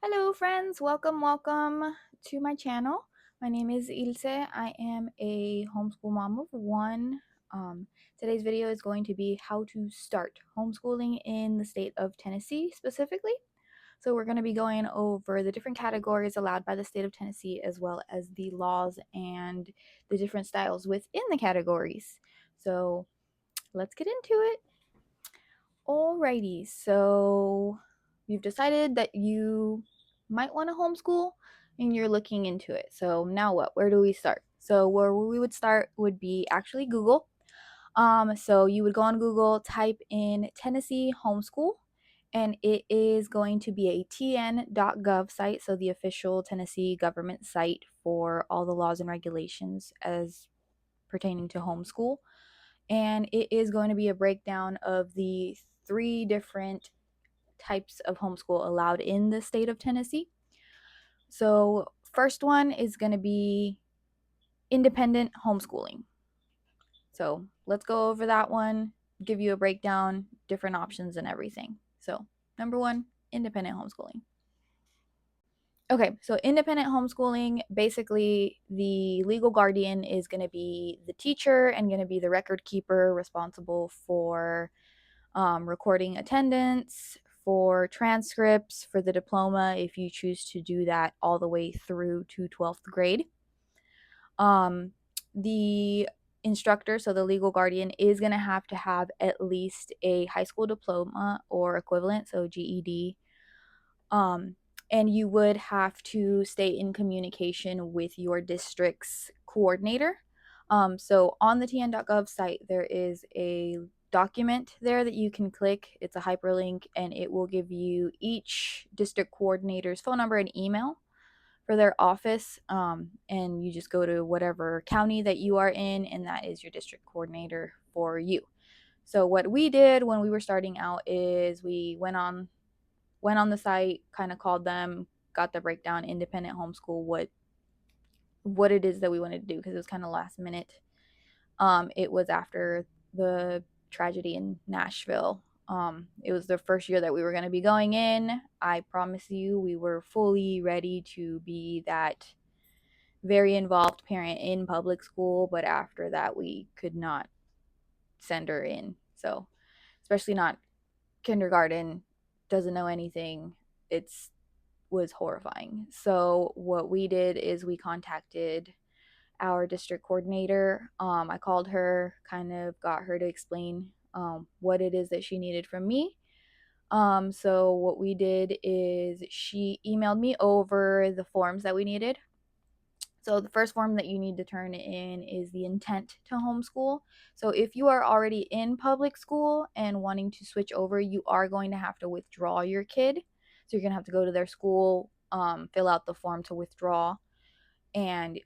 Hello friends, welcome to my channel. My name is Ilse. I am a homeschool mom of one. Today's video is going to be how to start homeschooling in the state of Tennessee specifically. So we're going to be going over the different categories allowed by the state of Tennessee, as well as the laws and the different styles within the categories. So let's get into it. Alrighty, so you've decided that you might want to homeschool and you're looking into it. So now what? Where do we start? So where we would start would be actually Google. So you would go on Google, type in Tennessee homeschool, and it is going to be a tn.gov site, so the official Tennessee government site for all the laws and regulations as pertaining to homeschool. And it is going to be a breakdown of the three different types of homeschool allowed in the state of Tennessee. So, first one is going to be independent homeschooling. So, let's go over that one, give you a breakdown, different options, and everything. So, number one, independent homeschooling. Okay, so independent homeschooling, basically, the legal guardian is going to be the teacher and going to be the record keeper responsible for recording attendance, for transcripts, for the diploma, if you choose to do that all the way through to 12th grade. The instructor, so the legal guardian, is going to have at least a high school diploma or equivalent, so GED. And you would have to stay in communication with your district's coordinator. So on the tn.gov site, there is a document there that you can click. It's a hyperlink, and it will give you each district coordinator's phone number and email for their office. And you just go to whatever county that you are in, and that is your district coordinator for you. So what we did when we were starting out is we went on the site, kind of called them, got the breakdown, independent homeschool, what it is that we wanted to do, because it was kind of last minute. It was after the tragedy in Nashville. It was the first year that we were going to be going in. I promise you, we were fully ready to be that very involved parent in public school, but after that, we could not send her in. So, especially not kindergarten, doesn't know anything. It's was horrifying. So what we did is we contacted our district coordinator. I called her, kind of got her to explain what it is that she needed from me. So what we did is she emailed me over the forms that we needed. So the first form that you need to turn in is the intent to homeschool. So if you are already in public school and wanting to switch over, you are going to have to withdraw your kid. So you're going to have to go to their school, fill out the form to withdraw, and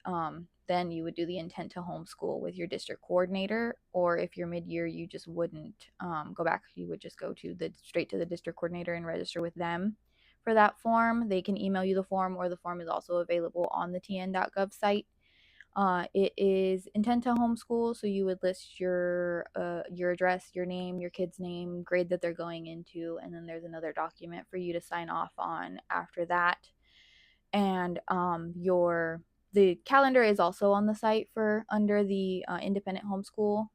then you would do the intent to homeschool with your district coordinator. Or if you're mid-year, you just wouldn't go back. You would just go to straight to the district coordinator and register with them for that form. They can email you the form, or the form is also available on the tn.gov site. It is intent to homeschool, so you would list your address, your name, your kid's name, grade that they're going into, and then there's another document for you to sign off on after that. And the calendar is also on the site for under the independent homeschool,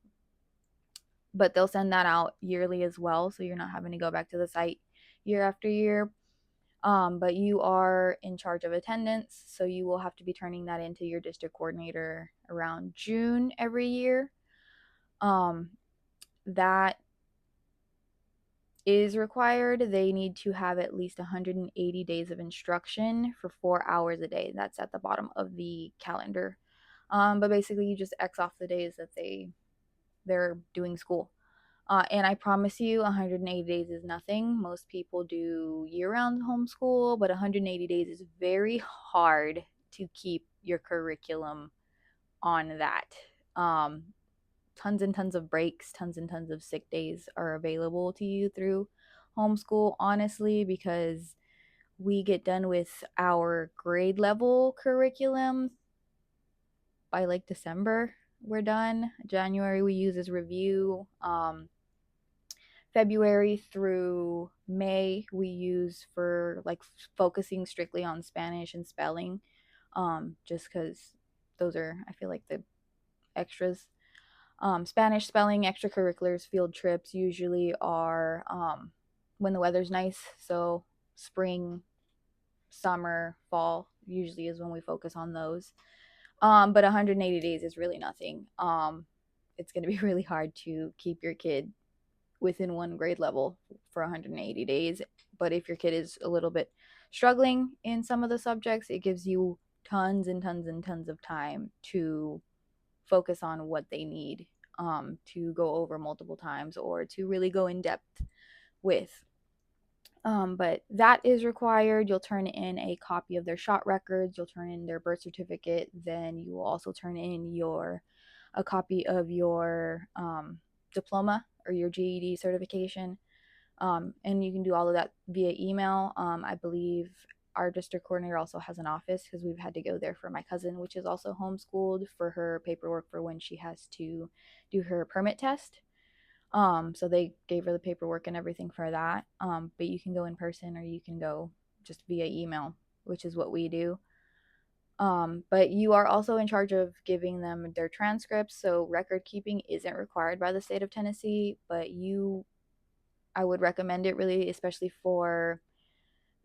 but they'll send that out yearly as well, so you're not having to go back to the site year after year. But you are in charge of attendance, so you will have to be turning that into your district coordinator around June every year. That is required. They need to have at least 180 days of instruction for 4 hours a day. That's at the bottom of the calendar. But basically, you just X off the days that they're doing school. And I promise you, 180 days is nothing. Most people do year-round homeschool, but 180 days is very hard to keep your curriculum on that. Tons and tons of breaks, tons and tons of sick days are available to you through homeschool, honestly, because we get done with our grade level curriculum by like December. We're done. January we use as review. February through May we use for like focusing strictly on Spanish and spelling, just because those are, I feel like, the extras. Spanish spelling extracurriculars, field trips usually are when the weather's nice. So spring, summer, fall usually is when we focus on those. But 180 days is really nothing. It's going to be really hard to keep your kid within one grade level for 180 days. But if your kid is a little bit struggling in some of the subjects, it gives you tons and tons and tons of time to focus on what they need, to go over multiple times or to really go in depth with. But that is required. You'll turn in a copy of their shot records, you'll turn in their birth certificate, then you will also turn in a copy of your diploma or your GED certification. And you can do all of that via email. I believe our district coordinator also has an office because we've had to go there for my cousin, which is also homeschooled, for her paperwork for when she has to do her permit test. So they gave her the paperwork and everything for that. But you can go in person or you can go just via email, which is what we do. But you are also in charge of giving them their transcripts. So record keeping isn't required by the state of Tennessee, but I would recommend it, really, especially for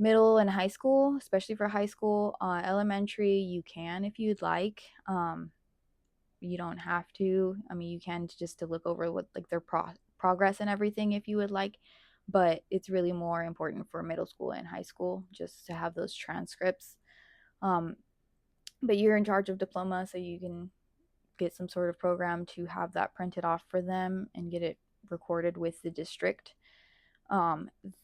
middle and high school, especially for high school. Elementary, you can if you'd like. You don't have to. I mean, you can just to look over what like their progress and everything if you would like, but it's really more important for middle school and high school just to have those transcripts. But you're in charge of diploma, so you can get some sort of program to have that printed off for them and get it recorded with the district.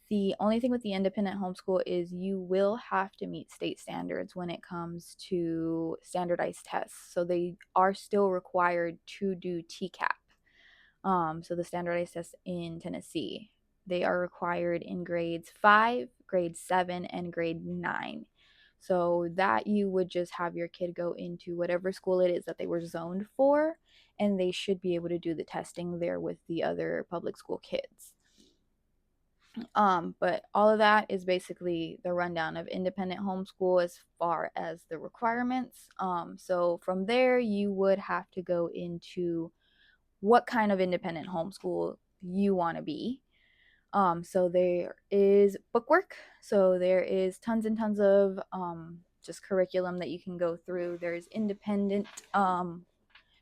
The only thing with the independent homeschool is you will have to meet state standards when it comes to standardized tests. So they are still required to do TCAP. So the standardized tests in Tennessee, they are required in grades 5, grade 7, and grade 9. So that you would just have your kid go into whatever school it is that they were zoned for, and they should be able to do the testing there with the other public school kids. But all of that is basically the rundown of independent homeschool as far as the requirements. So from there, you would have to go into what kind of independent homeschool you want to be. So there is bookwork. So there is tons and tons of just curriculum that you can go through. There's independent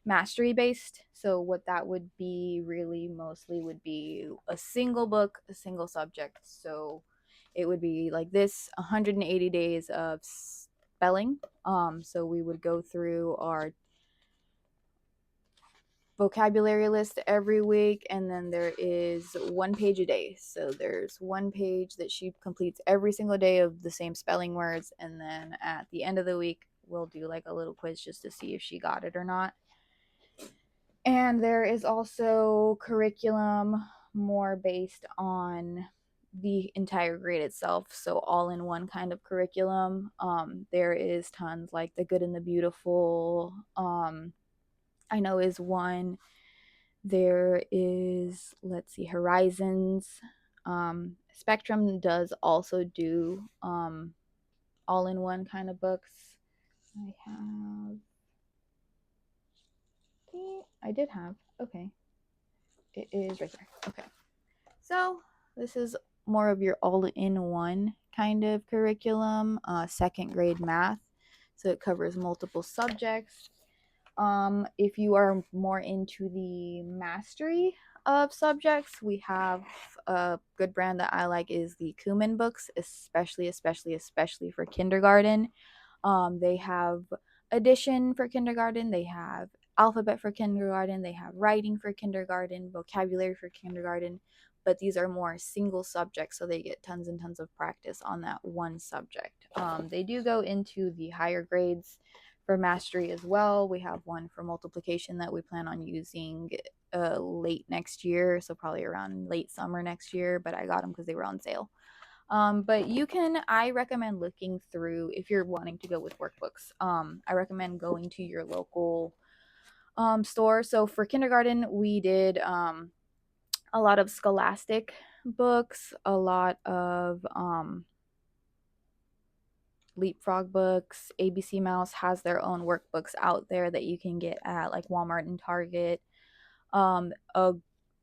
mastery based. So what that would be really mostly would be a single book, a single subject. So it would be like this 180 days of spelling. So we would go through our vocabulary list every week, and then there is 1 page a day. So there's 1 page that she completes every single day of the same spelling words, and then at the end of the week we'll do like a little quiz just to see if she got it or not. And there is also curriculum more based on the entire grade itself, so all in one kind of curriculum. There is tons like the good and the beautiful, I know is one. There is, let's see, Horizons. Spectrum does also do all in one kind of books. I did have, okay. It is right here. Okay. So this is more of your all-in-one kind of curriculum, second grade math. So it covers multiple subjects. If you are more into the mastery of subjects, we have a good brand that I like is the Kuman books, especially for kindergarten. They have addition for kindergarten, they have alphabet for kindergarten, they have writing for kindergarten, vocabulary for kindergarten, but these are more single subjects, so they get tons and tons of practice on that one subject. They do go into the higher grades for mastery as well. We have one for multiplication that we plan on using late next year, so probably around late summer next year, but I got them because they were on sale. But I recommend looking through if you're wanting to go with workbooks. I recommend going to your local store. So for kindergarten, we did a lot of Scholastic books, a lot of Leapfrog books. ABC Mouse has their own workbooks out there that you can get at like Walmart and Target. A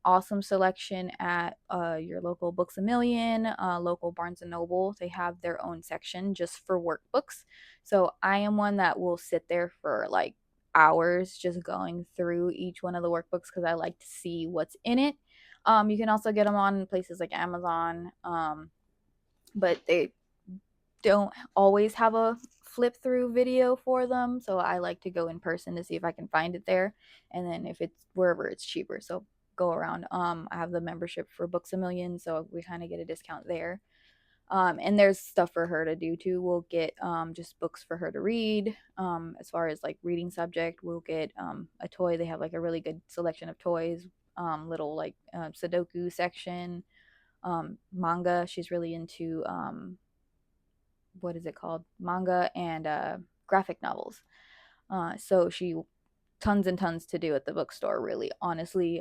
awesome selection at your local Books a Million, local Barnes and Noble. They have their own section just for workbooks. So I am one that will sit there for like hours just going through each one of the workbooks because I like to see what's in it. You can also get them on places like Amazon, but they don't always have a flip through video for them, so I like to go in person to see if I can find it there, and then if it's wherever it's cheaper, so go around. I have the membership for Books a Million, so we kind of get a discount there. And there's stuff for her to do too. We'll get just books for her to read. As far as like reading subject, we'll get a toy. They have like a really good selection of toys, little like Sudoku section, manga. She's really into what is it called, manga and graphic novels. So she tons and tons to do at the bookstore, really, honestly.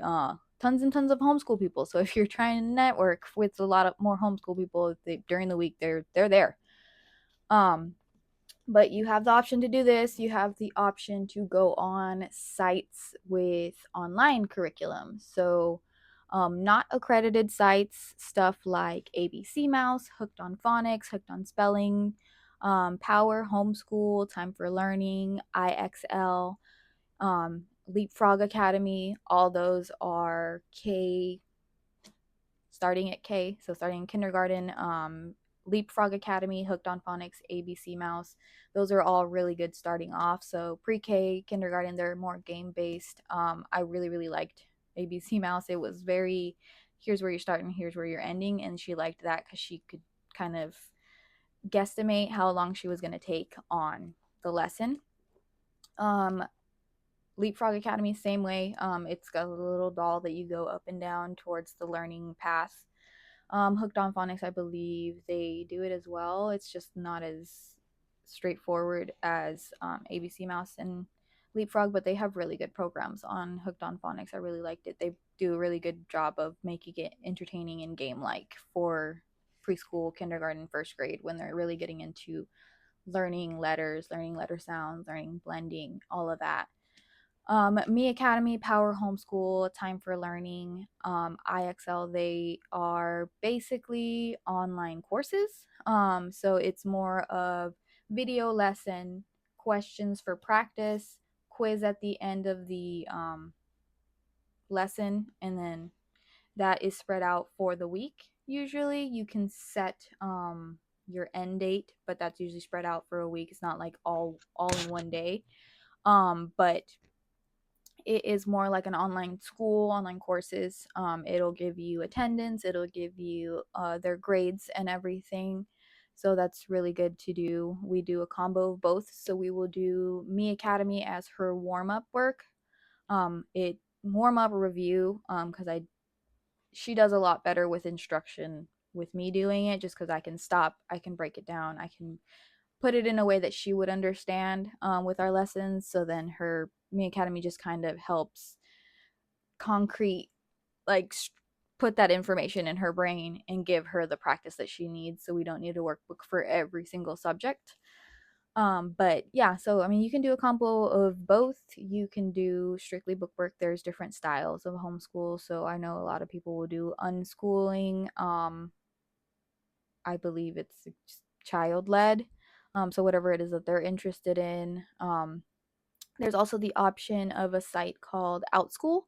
Tons and tons of homeschool people, so if you're trying to network with a lot of more homeschool people, during the week they're there. um but you have the option to do this. You have the option to go on sites with online curriculum. So, not accredited sites, stuff like ABC Mouse, Hooked on Phonics, Hooked on Spelling, Power, Homeschool, Time for Learning, IXL, Leapfrog Academy. All those are starting at K, so starting in kindergarten. Leapfrog Academy, Hooked on Phonics, ABC Mouse. Those are all really good starting off. So pre-K, kindergarten, they're more game based. I really, really liked ABC Mouse. It was very, here's where you're starting, here's where you're ending. And she liked that because she could kind of guesstimate how long she was going to take on the lesson. Um, Leapfrog Academy, same way. It's got a little doll that you go up and down towards the learning path. Hooked on Phonics, I believe they do it as well. It's just not as straightforward as ABC Mouse and Leapfrog, but they have really good programs on Hooked on Phonics. I really liked it. They do a really good job of making it entertaining and game like for preschool, kindergarten, first grade when they're really getting into learning letters, learning letter sounds, learning blending, all of that. Me Academy, Power Homeschool, Time for Learning, IXL, they are basically online courses. So it's more of video lesson, questions for practice, quiz at the end of the lesson, and then that is spread out for the week. Usually you can set your end date, but that's usually spread out for a week. It's not like all in one day. But it is more like an online school, online courses. It'll give you attendance, it'll give you their grades and everything. So that's really good to do. We do a combo of both. So we will do Me Academy as her warm up work. It warm up review because I she does a lot better with instruction with me doing it just because I can stop, I can break it down, I can put it in a way that she would understand with our lessons. So then her Me Academy just kind of helps concrete, like put that information in her brain and give her the practice that she needs. So we don't need a workbook for every single subject. But yeah, so I mean, you can do a combo of both. You can do strictly book work. There's different styles of homeschool. So I know a lot of people will do unschooling. I believe it's child led. So whatever it is that they're interested in. There's also the option of a site called OutSchool.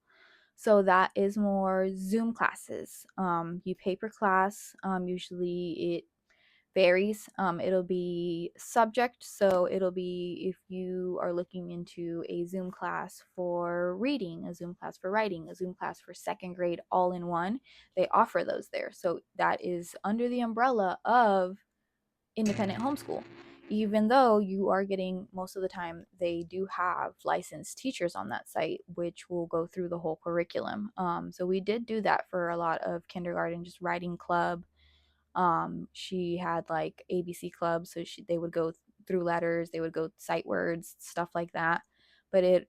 So that is more Zoom classes. You pay per class. Usually it varies. It'll be subject. So it'll be if you are looking into a Zoom class for reading, a Zoom class for writing, a Zoom class for second grade all in one, they offer those there. So that is under the umbrella of independent homeschool. Even though you are getting, most of the time they do have licensed teachers on that site which will go through the whole curriculum. So we did do that for a lot of kindergarten, just writing club. She had like ABC clubs, so they would go through letters, they would go sight words, stuff like that. But it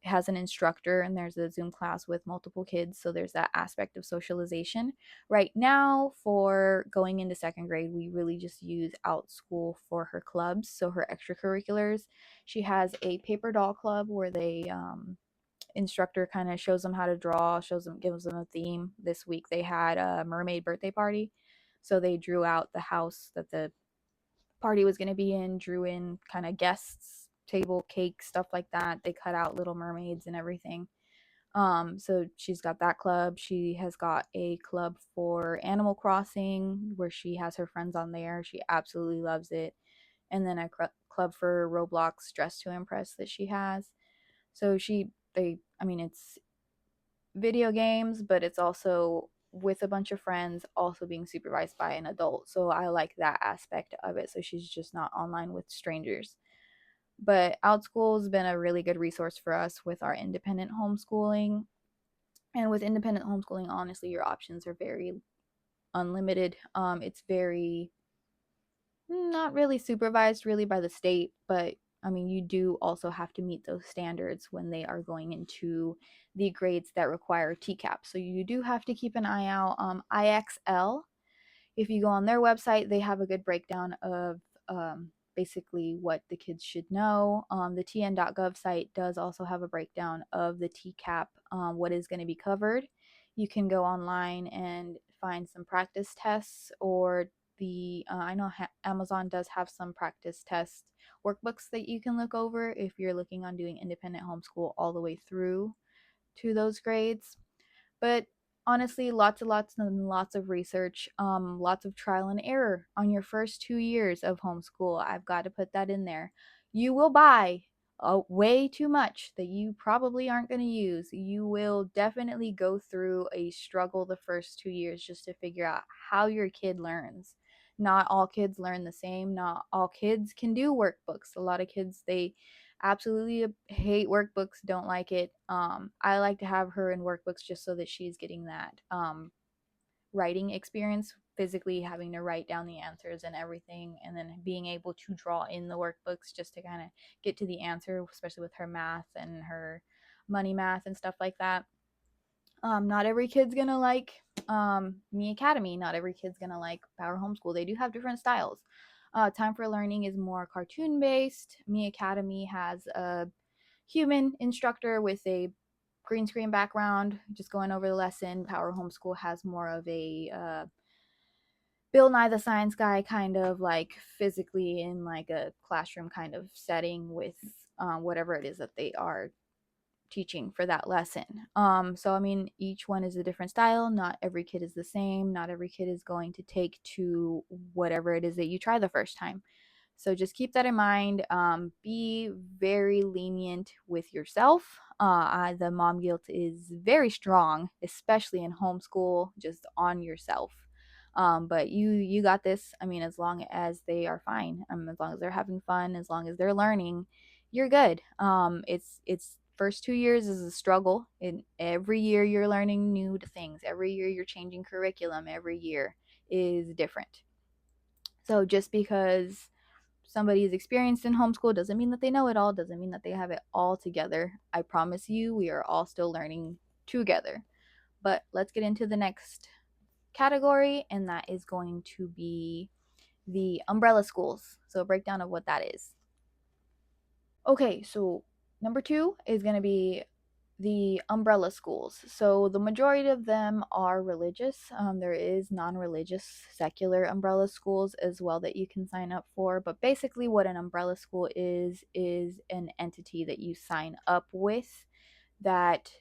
has an instructor and there's a Zoom class with multiple kids. So there's that aspect of socialization. Right now, for going into second grade, we really just use Outschool for her clubs. So her extracurriculars, she has a paper doll club where they, instructor kind of shows them how to draw, gives them a theme. This week they had a mermaid birthday party. So they drew out the house that the party was going to be in, drew in kind of guests, table, cake, stuff like that. They cut out little mermaids and everything. So she's got that club. She has got a club for Animal Crossing where she has her friends on there. She absolutely loves it. And then a club for Roblox Dress to Impress that she has. So it's video games, but it's also with a bunch of friends, also being supervised by an adult. So I like that aspect of it. So she's just not online with strangers. But Outschool has been a really good resource for us with our independent homeschooling. And with independent homeschooling, honestly, your options are very unlimited. It's very not really supervised really by the state, but I mean, you do also have to meet those standards when they are going into the grades that require TCAP. So you do have to keep an eye out. IXL, if you go on their website, they have a good breakdown of basically what the kids should know. The tn.gov site does also have a breakdown of the TCAP, what is going to be covered. You can go online and find some practice tests, or I know Amazon does have some practice test workbooks that you can look over if you're looking on doing independent homeschool all the way through to those grades. But honestly, lots of research, lots of trial and error on your first 2 years of homeschool. I've got to put that in there. You will buy way too much that you probably aren't going to use. You will definitely go through a struggle the first 2 years just to figure out how your kid learns. Not all kids learn the same. Not all kids can do workbooks. A lot of kids, they absolutely hate workbooks, don't like it. I like to have her in workbooks just so that she's getting that writing experience, physically having to write down the answers and everything, and then being able to draw in the workbooks just to kind of get to the answer, especially with her math and her money math and stuff like that. Not every kid's gonna like Me Academy. Not every kid's gonna like Power Homeschool. They do have different styles. Time for Learning is more cartoon based. Me Academy has a human instructor with a green screen background, just going over the lesson. Power Homeschool has more of a Bill Nye the Science Guy, kind of like physically in like a classroom kind of setting with whatever it is that they are teaching for that lesson. So I mean, each one is a different style. Not every kid is the same. Not every kid is going to take to whatever it is that you try the first time. So just keep that in mind. Be very lenient with yourself. The mom guilt is very strong, especially in homeschool, just on yourself. But you got this. I mean, as long as they are fine, as long as they're having fun, as long as they're learning, you're good. It's first 2 years is a struggle. And every year you're learning new things. Every year you're changing curriculum. Every year is different. So just because somebody is experienced in homeschool doesn't mean that they know it all, doesn't mean that they have it all together. I promise you, we are all still learning together. But let's get into the next category, and that is going to be the umbrella schools. So, a breakdown of what that is. Okay, so number two is going to be the umbrella schools. So the majority of them are religious. There is non-religious secular umbrella schools as well that you can sign up for. But basically what an umbrella school is an entity that you sign up with that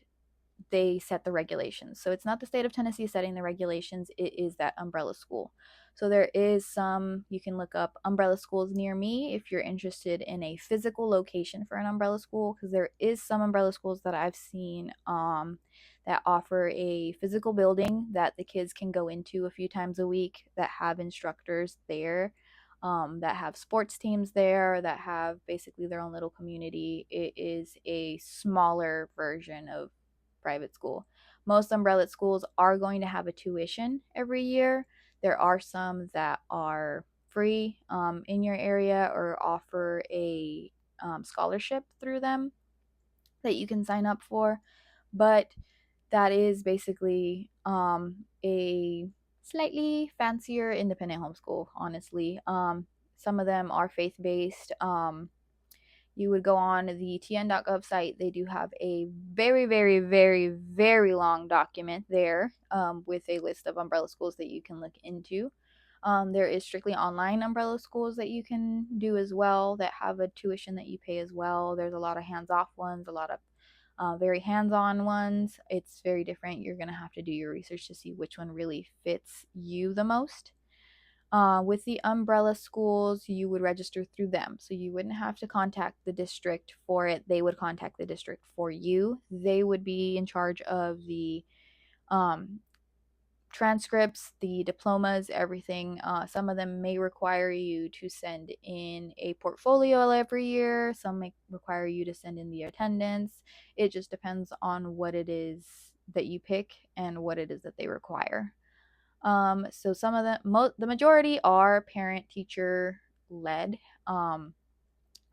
they set the regulations. So it's not the state of Tennessee setting the regulations, it is that umbrella school. So there is some, you can look up umbrella schools near me if you're interested in a physical location for an umbrella school, because there is some umbrella schools that I've seen that offer a physical building that the kids can go into a few times a week, that have instructors there, that have sports teams there, that have basically their own little community. It is a smaller version of private school. Most umbrella schools are going to have a tuition every year. There are some that are free in your area or offer a scholarship through them that you can sign up for. But that is basically a slightly fancier independent homeschool, honestly. Some of them are faith based. You would go on the tn.gov site. They do have a very, very, very, very long document there with a list of umbrella schools that you can look into. There is strictly online umbrella schools that you can do as well that have a tuition that you pay as well. There's a lot of hands off ones, a lot of very hands on ones. It's very different. You're going to have to do your research to see which one really fits you the most. With the umbrella schools, you would register through them. So you wouldn't have to contact the district for it. They would contact the district for you. They would be in charge of the um, transcripts, the diplomas, everything. Some of them may require you to send in a portfolio every year. Some may require you to send in the attendance. It just depends on what it is that you pick and what it is that they require. So some of them, the majority are parent teacher led.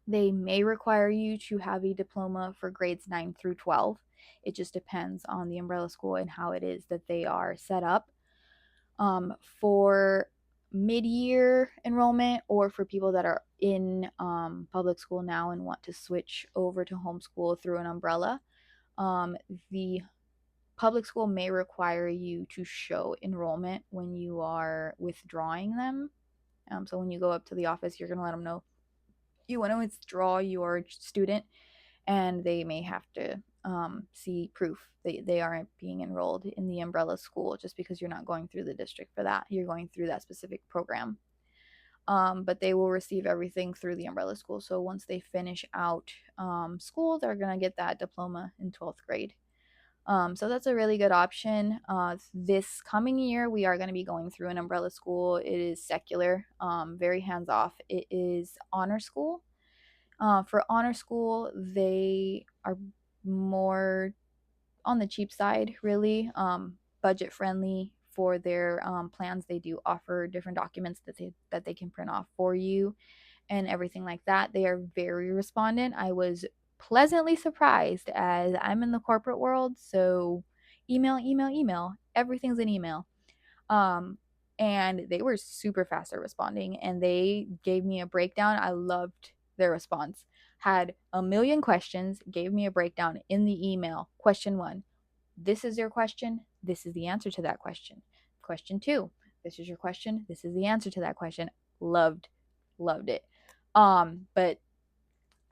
They may require you to have a diploma for grades 9 through 12. It just depends on the umbrella school and how it is that they are set up. For mid-year enrollment or for people that are in public school now and want to switch over to homeschool through an umbrella, the public school may require you to show enrollment when you are withdrawing them. So when you go up to the office, you're going to let them know you want to withdraw your student, and they may have to see proof that they aren't being enrolled in the umbrella school just because you're not going through the district for that. You're going through that specific program. But they will receive everything through the umbrella school. So once they finish out school, they're going to get that diploma in 12th grade. So that's a really good option. This coming year, we are going to be going through an umbrella school. It is secular, very hands off. It is honor school. For honor school, they are more on the cheap side, really. Budget friendly for their plans. They do offer different documents that they can print off for you and everything like that. They are very respondent. I was pleasantly surprised as I'm in the corporate world, so email, email, email. Everything's an email. Um, and they were super fast at responding, and they gave me a breakdown. I loved their response. Had a million questions, gave me a breakdown in the email. Question 1, this is your question. This is the answer to that question. Question 2, this is your question. This is the answer to that question. Loved it. But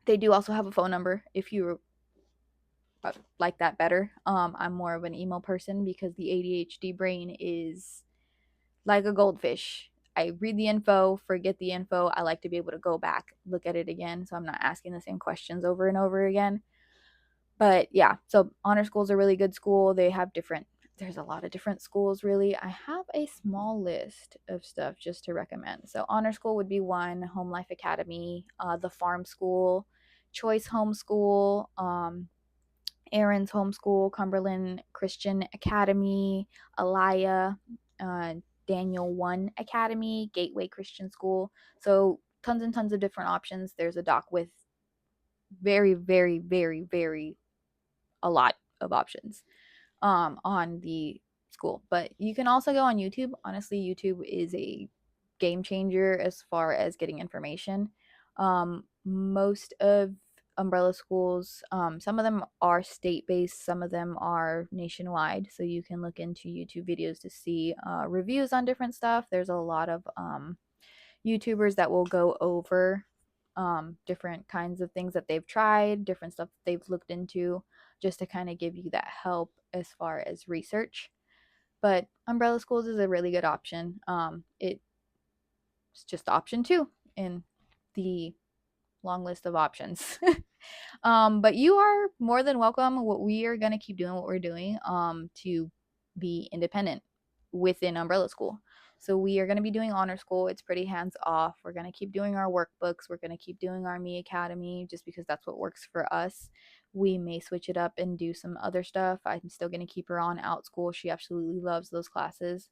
they do also have a phone number if you like that better. I'm more of an email person because the ADHD brain is like a goldfish. I read the info, forget the info. I like to be able to go back, look at it again, so I'm not asking the same questions over and over again. But yeah, so honor school is a really good school. There's a lot of different schools, really. I have a small list of stuff just to recommend. So honor school would be one, Home Life Academy, the Farm School, Choice Homeschool, Aaron's Homeschool, Cumberland Christian Academy, Alaya, Daniel One Academy, Gateway Christian School. So tons and tons of different options. There's a doc with very, very, very, very a lot of options on the school. But you can also go on YouTube. Honestly, YouTube is a game changer as far as getting information. Most of umbrella schools, some of them are state based, some of them are nationwide. So you can look into YouTube videos to see reviews on different stuff. There's a lot of YouTubers that will go over different kinds of things that they've tried, different stuff that they've looked into, just to kind of give you that help as far as research. But umbrella schools is a really good option. It's just option 2 in the long list of options. But you are more than welcome. What we are going to keep doing what we're doing to be independent within umbrella school. So we are going to be doing honor school. It's pretty hands off. We're going to keep doing our workbooks. We're going to keep doing our Me Academy just because that's what works for us. We may switch it up and do some other stuff. I'm still going to keep her on Out School. She absolutely loves those classes.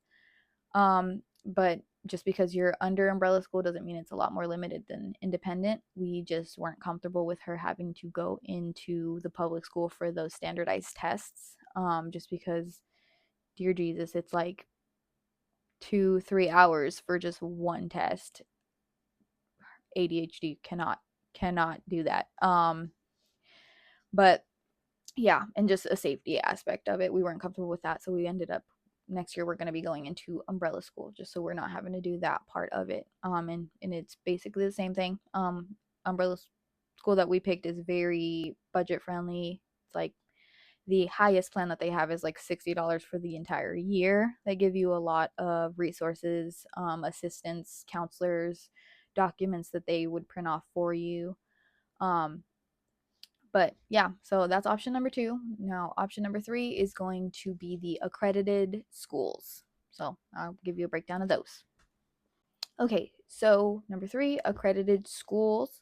But just because you're under umbrella school doesn't mean it's a lot more limited than independent. We just weren't comfortable with her having to go into the public school for those standardized tests, just because, dear Jesus, it's like 2-3 hours for just one test. ADHD cannot do that. But yeah, and just a safety aspect of it, we weren't comfortable with that, so we ended up, next year we're going to be going into umbrella school, just so we're not having to do that part of it. And it's basically the same thing. Umbrella school that we picked is very budget friendly. It's like the highest plan that they have is like $60 for the entire year. They give you a lot of resources, assistance, counselors, documents that they would print off for you. But yeah, so that's option number 2. Now, option number 3 is going to be the accredited schools. So I'll give you a breakdown of those. Okay, so number 3, accredited schools.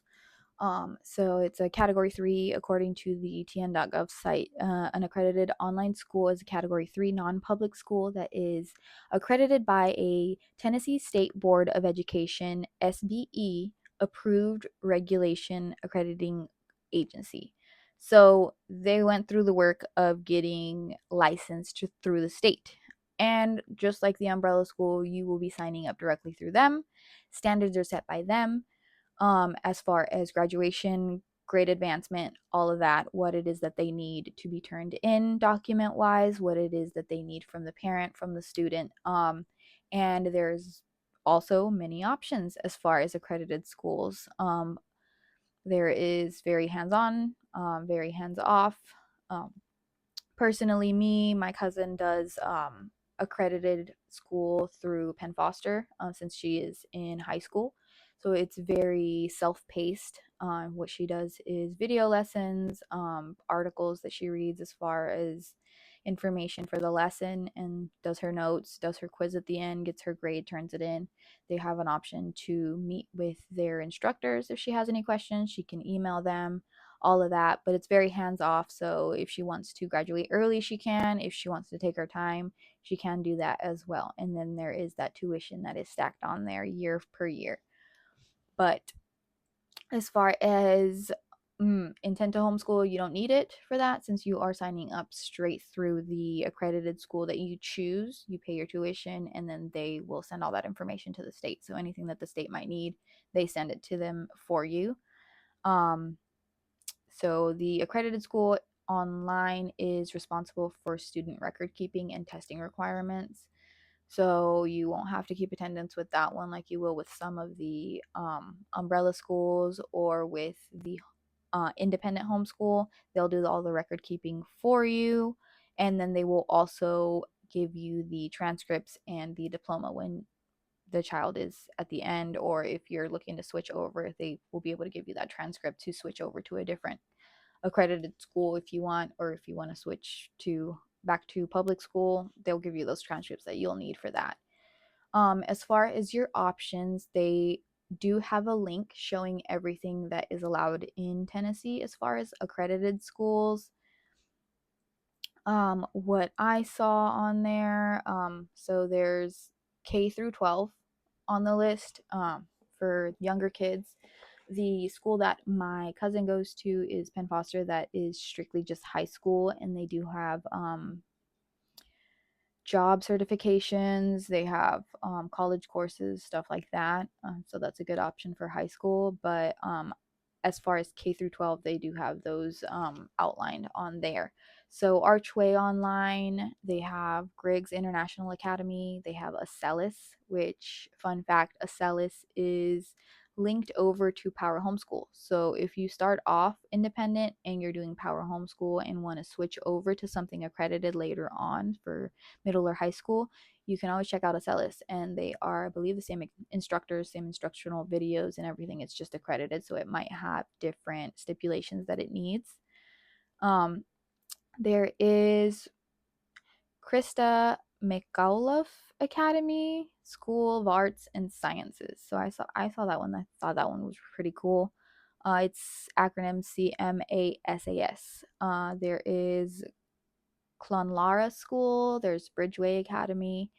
So it's a category 3 according to the tn.gov site. An accredited online school is a category 3 non-public school that is accredited by a Tennessee State Board of Education SBE approved regulation accrediting agency. So they went through the work of getting licensed through the state. And just like the umbrella school, you will be signing up directly through them. Standards are set by them, as far as graduation, grade advancement, all of that, what it is that they need to be turned in document wise, what it is that they need from the parent, from the student. And there's also many options as far as accredited schools. There is very hands on, very hands off. Um, Personally, my cousin does accredited school through Penn Foster, since she is in high school. So it's very self-paced. What she does is video lessons, articles that she reads as far as information for the lesson, and does her notes, does her quiz at the end, gets her grade, turns it in. They have an option to meet with their instructors. If she has any questions, she can email them, all of that, but it's very hands off. So if she wants to graduate early, she can. If she wants to take her time, she can do that as well. And then there is that tuition that is stacked on there year per year. But as far as intent to homeschool, you don't need it for that, since you are signing up straight through the accredited school that you choose. You pay your tuition, and then they will send all that information to the state. So anything that the state might need, they send it to them for you. So the accredited school online is responsible for student record keeping and testing requirements. So you won't have to keep attendance with that one like you will with some of the umbrella schools or with the independent homeschool. They'll do all the record keeping for you. And then they will also give you the transcripts and the diploma when the child is at the end, or if you're looking to switch over, they will be able to give you that transcript to switch over to a different accredited school if you want, or if you want to switch to back to public school, they'll give you those transcripts that you'll need for that. As far as your options, they do have a link showing everything that is allowed in Tennessee as far as accredited schools. What I saw on there, so there's K through 12 on the list, for younger kids. The school that my cousin goes to is Penn Foster, that is strictly just high school, and they do have job certifications, they have college courses, stuff like that. So that's a good option for high school. But as far as K through 12, they do have those outlined on there. So Archway Online, they have Griggs International Academy, they have Acellus, which, fun fact, Acellus is linked over to Power Homeschool. So if you start off independent and you're doing Power Homeschool and want to switch over to something accredited later on for middle or high school, you can always check out Acellus, and they are, I believe, the same instructors, same instructional videos and everything. It's just accredited, so it might have different stipulations that it needs. There is Krista McAuliffe Academy, School of Arts and Sciences. So I saw that one. I thought that one was pretty cool. It's acronym CMASAS. There is Clonlara School. There's Bridgeway Academy.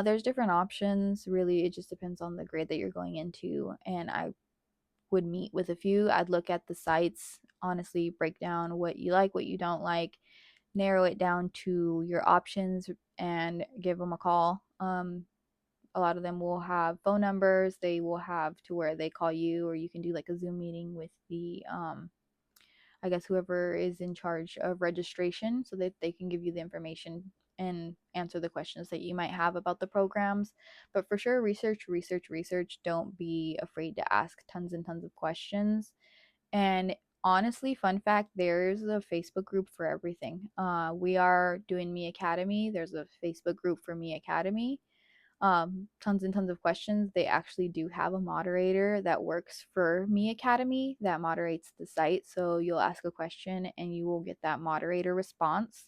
There's different options. Really, it just depends on the grade that you're going into. And I would meet with a few. I'd look at the sites, honestly, break down what you like, what you don't like, narrow it down to your options, and give them a call. A lot of them will have phone numbers. They will have to where they call you, or you can do like a Zoom meeting with the I guess whoever is in charge of registration, so that they can give you the information and answer the questions that you might have about the programs. But for sure, research, research, research. Don't be afraid to ask tons and tons of questions. And honestly, fun fact, there's a Facebook group for everything. We are doing Me Academy. There's a Facebook group for Me Academy. Tons and tons of questions. They actually do have a moderator that works for Me Academy that moderates the site. So you'll ask a question and you will get that moderator response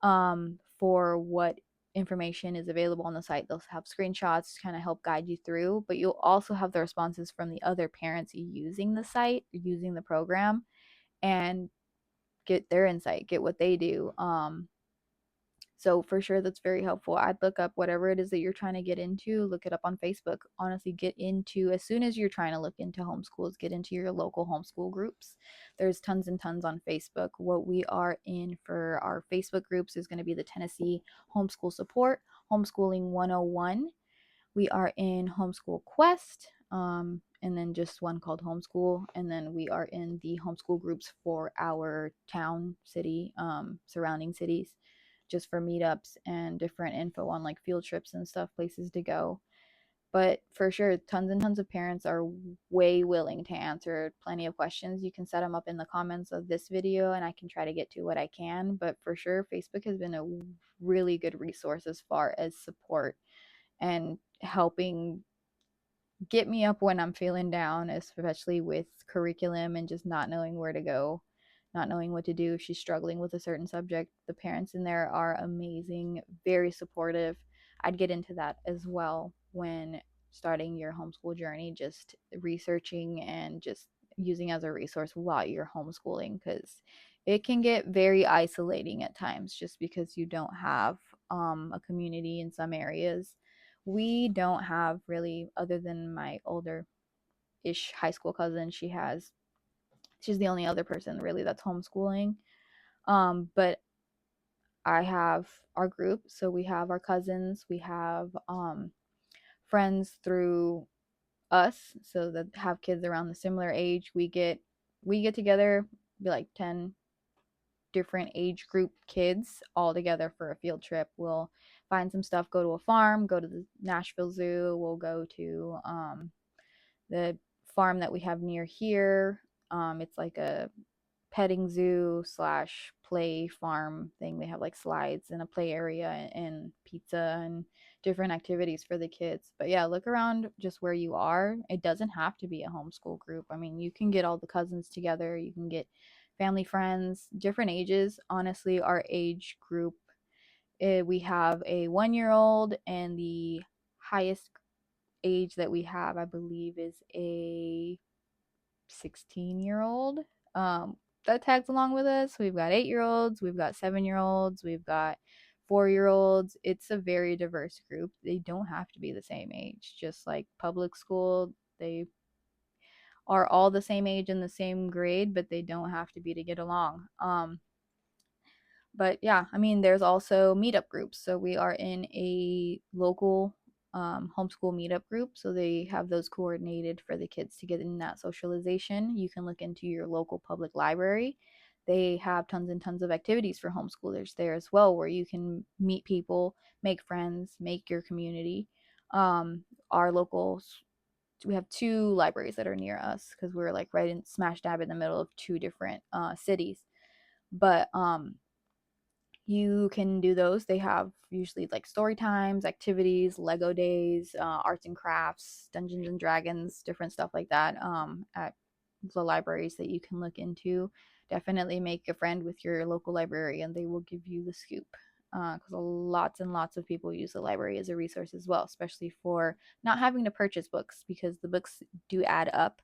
for what information is available on the site. They'll have screenshots to kind of help guide you through, but you'll also have the responses from the other parents using the site, using the program, and get their insight, get what they do. So for sure, that's very helpful. I'd look up whatever it is that you're trying to get into, look it up on Facebook. Honestly, get into, as soon as you're trying to look into homeschools, get into your local homeschool groups. There's tons and tons on Facebook. What we are in for our Facebook groups is going to be the Tennessee Homeschool Support, Homeschooling 101. We are in Homeschool Quest, and then just one called Homeschool. And then we are in the homeschool groups for our town, city, surrounding cities, just for meetups and different info on like field trips and stuff, places to go. But for sure, tons and tons of parents are way willing to answer plenty of questions. You can set them up in the comments of this video and I can try to get to what I can. But for sure, Facebook has been a really good resource as far as support and helping get me up when I'm feeling down, especially with curriculum and just not knowing where to go, not knowing what to do. If she's struggling with a certain subject, the parents in there are amazing, very supportive. I'd get into that as well when starting your homeschool journey, just researching and just using as a resource while you're homeschooling, because it can get very isolating at times just because you don't have a community in some areas. We don't have really, other than my older ish high school cousin. She's the only other person really that's homeschooling. But I have our group, so we have our cousins, we have friends through us, so that have kids around the similar age. We get together, be like 10 different age group kids all together for a field trip. We'll find some stuff, go to a farm, go to the Nashville Zoo, we'll go to the farm that we have near here. It's like a petting zoo slash play farm thing. They have like slides and a play area and pizza and different activities for the kids. But yeah, look around just where you are. It doesn't have to be a homeschool group. I mean, you can get all the cousins together, you can get family, friends, different ages. Honestly, our age group, we have a 1 year old, and the highest age that we have, I believe, is a 16-year-old that tags along with us. We've got 8 year olds, we've got 7 year olds, we've got 4 year olds. It's a very diverse group. They don't have to be the same age, just like public school. They are all the same age in the same grade, but they don't have to be to get along. But yeah, I mean, there's also meetup groups. So we are in a local homeschool meetup group. So they have those coordinated for the kids to get in that socialization. You can look into your local public library. They have tons and tons of activities for homeschoolers there as well, where you can meet people, make friends, make your community. Our locals, we have two libraries that are near us because we're like right in smash dab in the middle of two different cities. But you can do those. They have usually like story times, activities, Lego days, arts and crafts, Dungeons and Dragons, different stuff like that at the libraries that you can look into. Definitely make a friend with your local librarian. They will give you the scoop, because lots and lots of people use the library as a resource as well, especially for not having to purchase books, because the books do add up.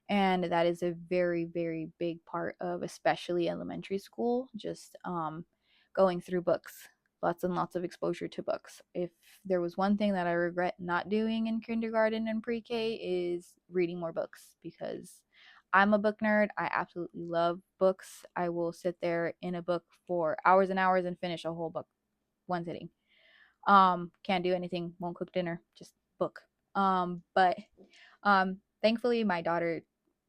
And that is a very, very big part of especially elementary school, just going through books. lots and lots of exposure to books. If there was one thing that I regret not doing in kindergarten and pre-K is reading more books, because I'm a book nerd. I absolutely love books. I will sit there in a book for hours and hours and finish a whole book one sitting. Can't do anything, won't cook dinner, just book. But thankfully my daughter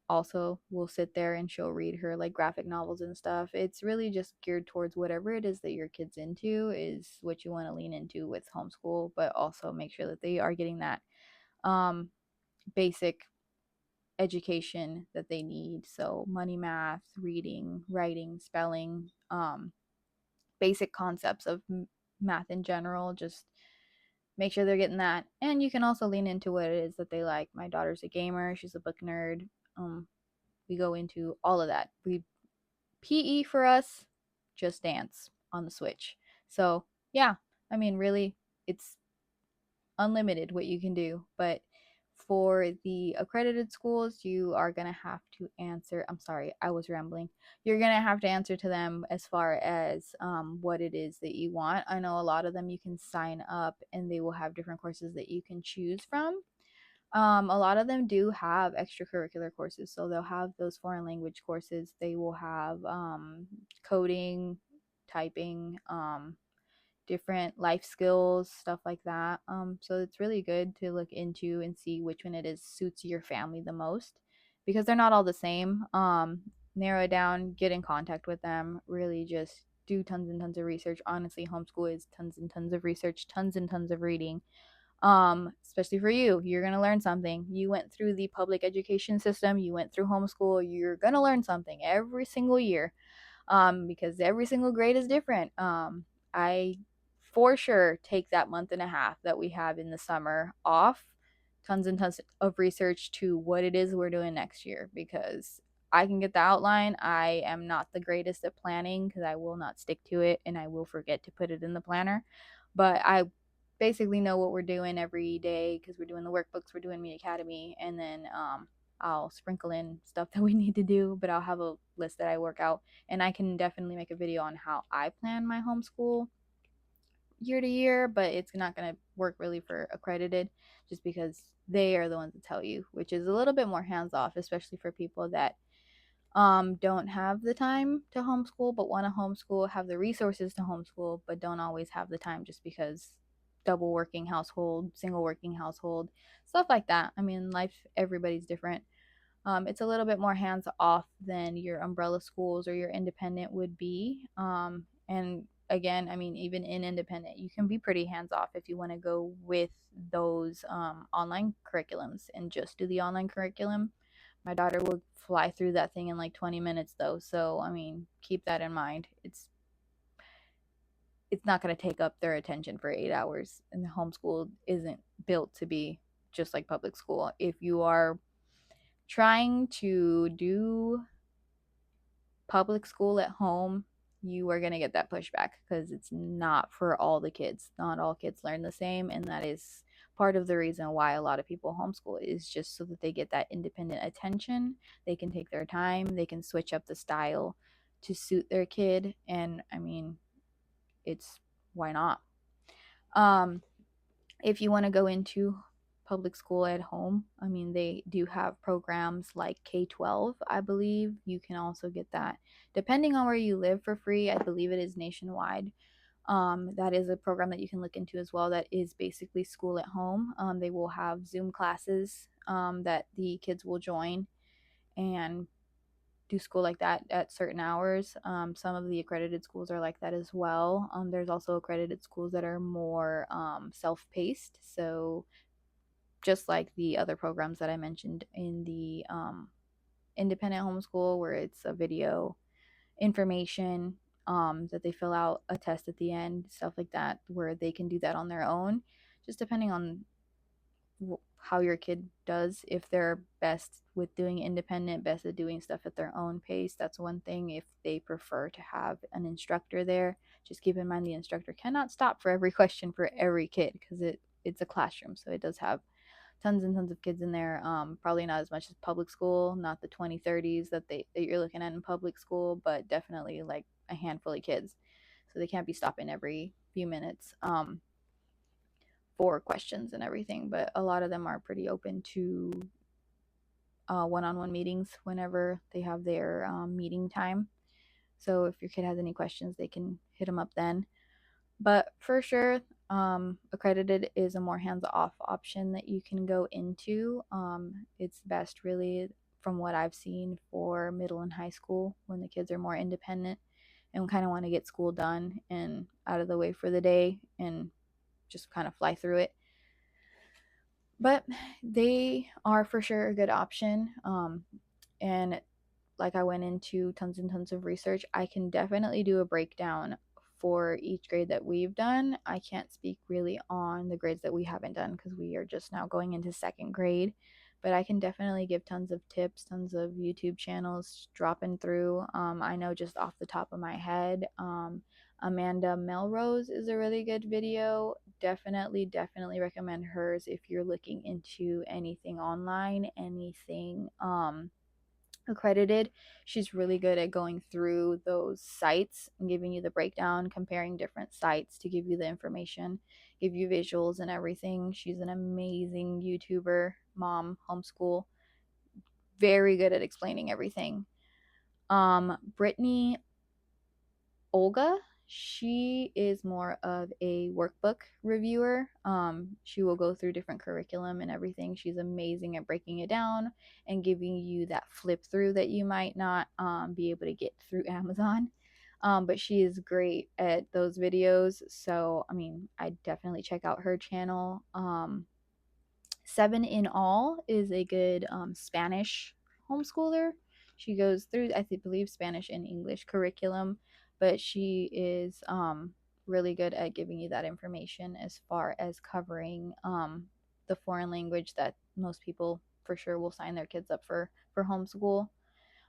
also will sit there and she'll read her like graphic novels and stuff. It's really just geared towards whatever it is that your kid's into is what you want to lean into with homeschool, but also make sure that they are getting that um basic education that they need. So money, math, reading, writing, spelling, basic concepts of math in general. Just make sure they're getting that. And you can also lean into what it is that they like. My daughter's a gamer, she's a book nerd. We go into all of that. We PE for us, just dance on the Switch. So yeah, I mean, really, it's unlimited what you can do. But for the accredited schools, you are going to have to answer. I'm sorry, I was rambling. You're going to have to answer to them as far as what it is that you want. I know a lot of them you can sign up and they will have different courses that you can choose from. A lot of them do have extracurricular courses, so they'll have those foreign language courses. They will have coding, typing, different life skills, stuff like that. So it's really good to look into and see which one it is suits your family the most, because they're not all the same. Narrow it down, get in contact with them, really just do tons and tons of research. Honestly, homeschool is tons and tons of research, tons and tons of reading. Especially for you, you're going to learn something. You went through the public education system, you went through homeschool, you're going to learn something every single year, because every single grade is different. I for sure take that month and a half that we have in the summer off, tons and tons of research to what it is we're doing next year, because I can get the outline. I am not the greatest at planning because I will not stick to it and I will forget to put it in the planner. But I basically know what we're doing every day because we're doing the workbooks, we're doing Meet Academy, and then I'll sprinkle in stuff that we need to do, but I'll have a list that I work out, and I can definitely make a video on how I plan my homeschool year to year, but it's not going to work really for accredited just because they are the ones that tell you, which is a little bit more hands off, especially for people that don't have the time to homeschool but want to homeschool, have the resources to homeschool but don't always have the time just because double working household, single working household, stuff like that. I mean, life, everybody's different. It's a little bit more hands off than your umbrella schools or your independent would be. And again, I mean, even in independent, you can be pretty hands off if you want to go with those online curriculums and just do the online curriculum. My daughter would fly through that thing in like 20 minutes though. So, I mean, keep that in mind. It's not going to take up their attention for 8 hours, and the homeschool isn't built to be just like public school. If you are trying to do public school at home, you are going to get that pushback because it's not for all the kids. Not all kids learn the same, and that is part of the reason why a lot of people homeschool, is just so that they get that independent attention. They can take their time, they can switch up the style to suit their kid, and I mean, it's why not? Um if you want to go into public school at home, I mean, they do have programs like K-12, I believe. You can also get that depending on where you live for free. I believe it is nationwide. That is a program that you can look into as well. That is basically school at home. They will have Zoom classes that the kids will join and do school like that at certain hours. Some of the accredited schools are like that as well. There's also accredited schools that are more self-paced. So just like the other programs that I mentioned in the independent homeschool, where it's a video information that they fill out a test at the end, stuff like that, where they can do that on their own, just depending on how your kid does. If they're best with doing independent, best at doing stuff at their own pace, that's one thing. If they prefer to have an instructor there, just keep in mind the instructor cannot stop for every question for every kid, because it's a classroom, so it does have tons and tons of kids in there. Probably not as much as public school, not the 20-30s that you're looking at in public school, but definitely like a handful of kids, so they can't be stopping every few minutes for questions and everything, but a lot of them are pretty open to one-on-one meetings whenever they have their meeting time. So if your kid has any questions, they can hit them up then. But for sure, accredited is a more hands-off option that you can go into. It's best, really, from what I've seen, for middle and high school when the kids are more independent and kind of want to get school done and out of the way for the day and just kind of fly through it. But they are for sure a good option. And like I went into tons and tons of research, I can definitely do a breakdown for each grade that we've done. I can't speak really on the grades that we haven't done because we are just now going into second grade, but I can definitely give tons of tips, tons of YouTube channels dropping through. I know just off the top of my head, Amanda Melrose is a really good video. Definitely recommend hers if you're looking into anything online, anything accredited. She's really good at going through those sites and giving you the breakdown, comparing different sites to give you the information, give you visuals and everything. She's an amazing YouTuber, mom, homeschool, very good at explaining everything. Brittany Olga, she is more of a workbook reviewer. She will go through different curriculum and everything. She's amazing at breaking it down and giving you that flip through that you might not be able to get through Amazon. But she is great at those videos. So, I mean, I definitely check out her channel. Seven in All is a good Spanish homeschooler. She goes through, I believe, Spanish and English curriculum, but she is really good at giving you that information as far as covering the foreign language that most people for sure will sign their kids up for homeschool.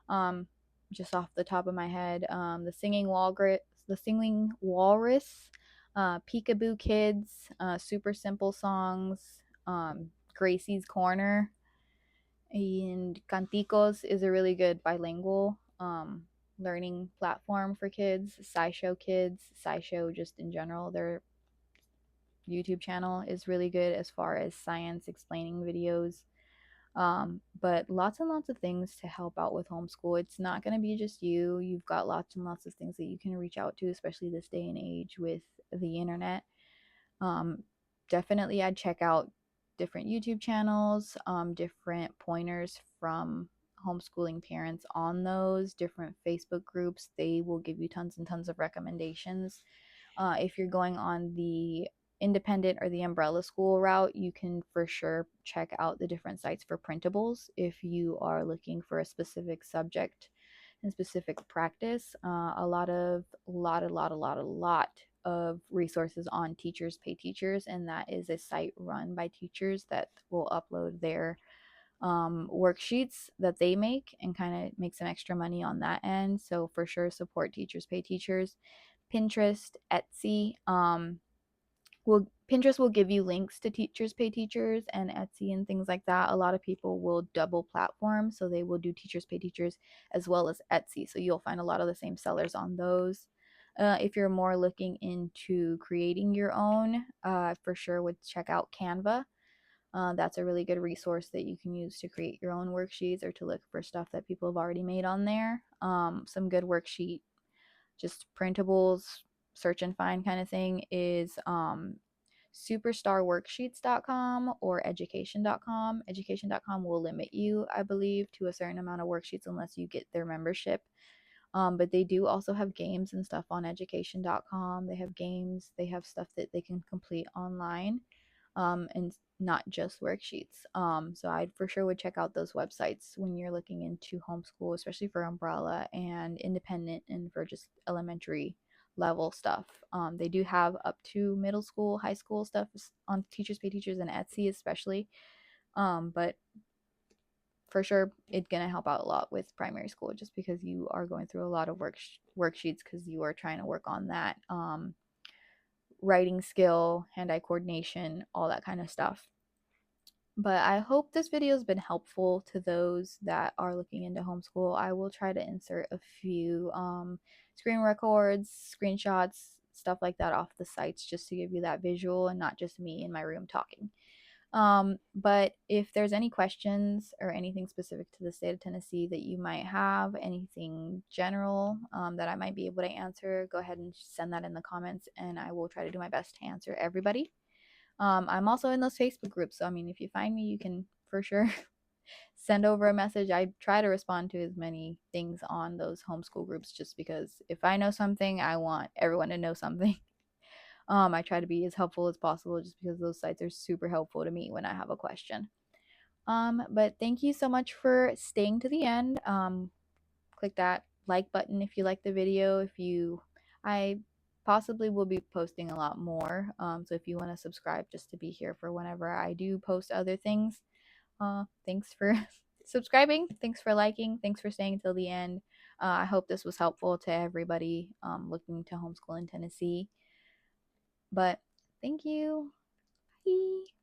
Um, just off the top of my head, the Singing Walrus, Peekaboo Kids, Super Simple Songs, Gracie's Corner, and Canticos is a really good bilingual learning platform for kids. SciShow just in general, their YouTube channel is really good as far as science explaining videos. But lots and lots of things to help out with homeschool. It's not going to be just you. You've got lots and lots of things that you can reach out to, especially this day and age with the internet. Um, Definitely, I'd check out different YouTube channels, different pointers from homeschooling parents on those, different Facebook groups. They will give you tons and tons of recommendations. If you're going on the independent or the umbrella school route, you can for sure check out the different sites for printables if you are looking for a specific subject and specific practice. A lot of resources on Teachers Pay Teachers, and that is a site run by teachers that will upload their worksheets that they make and kind of make some extra money on that end. So for sure, support Teachers Pay Teachers. Pinterest, Etsy. Pinterest will give you links to Teachers Pay Teachers and Etsy and things like that. A lot of people will double platform, so they will do Teachers Pay Teachers as well as Etsy. So you'll find a lot of the same sellers on those. If you're more looking into creating your own, for sure would check out Canva. That's a really good resource that you can use to create your own worksheets or to look for stuff that people have already made on there. Some good worksheet, just printables, search and find kind of thing is superstarworksheets.com or education.com. Education.com will limit you, I believe, to a certain amount of worksheets unless you get their membership. But they do also have games and stuff on education.com. They have games, they have stuff that they can complete online, and not just worksheets. So I for sure would check out those websites when you're looking into homeschool, especially for umbrella and independent and for just elementary level stuff. They do have up to middle school, high school stuff on Teachers Pay Teachers and Etsy especially. But for sure it's going to help out a lot with primary school just because you are going through a lot of worksheets because you are trying to work on that writing skill, hand-eye coordination, all that kind of stuff. But I hope this video has been helpful to those that are looking into homeschool. I will try to insert a few screen records, screenshots, stuff like that off the sites just to give you that visual and not just me in my room talking. But if there's any questions or anything specific to the state of Tennessee that you might have, anything general that I might be able to answer, go ahead and send that in the comments, and I will try to do my best to answer everybody. I'm also in those Facebook groups, so I mean, if you find me, you can for sure send over a message. I try to respond to as many things on those homeschool groups just because if I know something, I want everyone to know something. I try to be as helpful as possible just because those sites are super helpful to me when I have a question. But thank you so much for staying to the end. Click that like button if you like the video. I possibly will be posting a lot more. So if you want to subscribe just to be here for whenever I do post other things. Thanks for subscribing. Thanks for liking. Thanks for staying till the end. I hope this was helpful to everybody looking to homeschool in Tennessee. But thank you. Bye.